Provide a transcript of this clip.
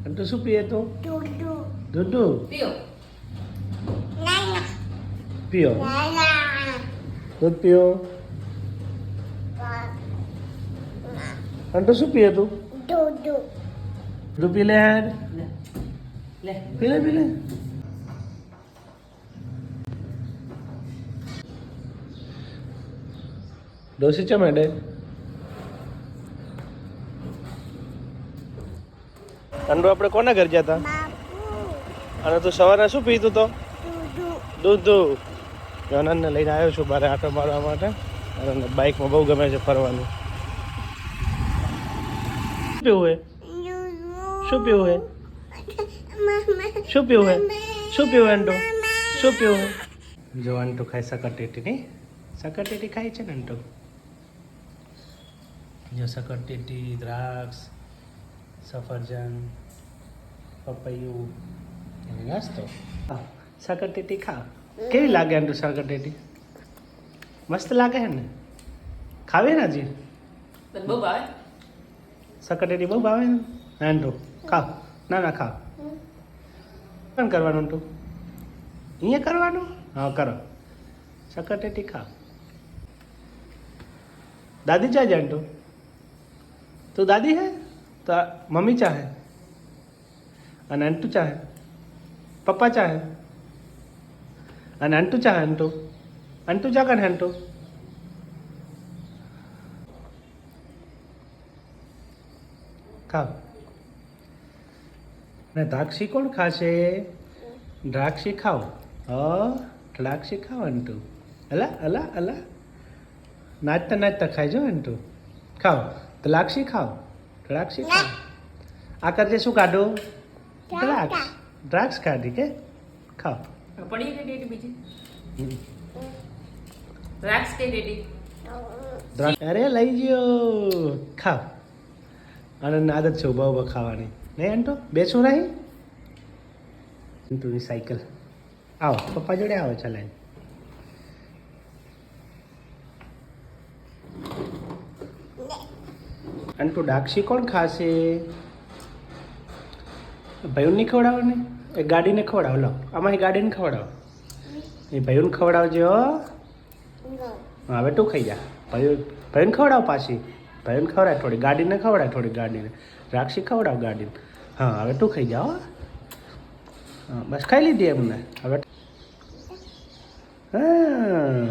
Unto શું પીએ તું? દૂધ પીઓ. દૂધ પીઓ. અંટુ શું પીએ તું? દૂધ પી લે યાર. પી લે. ડોસી ચા મેડે અંડો આપણે કોના ઘર ગયા હતા? અને તું સવારે શું પીતું તો? દૂધ. જનનને લઈને આવ્યો છું બારે આટો મારવા માટે. અને બાઇકમાં બહુ ગમે છે ફરવાનું. પીવું હે? શું પીવું હે? શું પીવું હે? શું પીવું અંટો? શું પીવું હે? જો અંટો ખાય સકરટેટી નહીં? સકરટેટી ખાય છે ને અંટો? જો સકરટેટી, દ્રાક્ષ, સફરજન, પપૈયું એને નાસ્તો. સકરટેટી ખા. કેવી લાગે અંટુ સકરટેટી? મસ્ત લાગે હે ને? ખાવે ને હજી? બહુ ભાવે. સકરટેટી બહુ ભાવે ને? અંટુ ખાવ. ના ખાવ. શું કરવાનું અંટુ? અહીંયા કરવાનું? હા કરો. સકરટેટી ખાવ. દાદી ચાહે અંટુ? તું દાદી હે તો મમ્મી ચાહે અને અંટુ ચાહે, પપ્પા ચાહે અને અંટુ ચાહે. અંટુ ચા કરે અંટુ? ખાવ. ને દ્રાક્ષી કોણ ખાશે? દ્રાક્ષી ખાવ. દ્રાક્ષી ખાવ અંટુ. અલા નાચતા ખાઈ જો અંટુ. ખાવ. દ્રાક્ષી ખાવ. આ કરજે શું કાઢો? દ્રાક્ષ કાઢી કે ખાવ. પડી કે ડેટી બીજી દ્રાક્ષ કે ડેટી? અરે લઈ ગયો. ખાવ. અને આદત છે ઉભા ખાવાની નહીં અંટો? બેસું નહીં? અંટુની સાયકલ. આવો પપ્પા જોડે આવો ચલાય. અંટુ દ્રાક્ષી કોણ ખાશે? ભાઈઓને નહીં ખવડાવો ને? એ ગાડીને ખવડાવો. લો આમાં એ ગાડીને ખવડાવો. એ ભાઈઓને ખવડાવજો. હા હવે તું ખાઈ જા. ભાઈઓને ખવડાવ પાછી. ભાઈઓને ખવડાવ થોડી. ગાડીને ખવડાવ થોડી. ગાડીને દ્રાક્ષી ખવડાવ ગાડીને. હા હવે તું ખાઈ જા. હા બસ ખાઈ લીધી એમને હવે. હા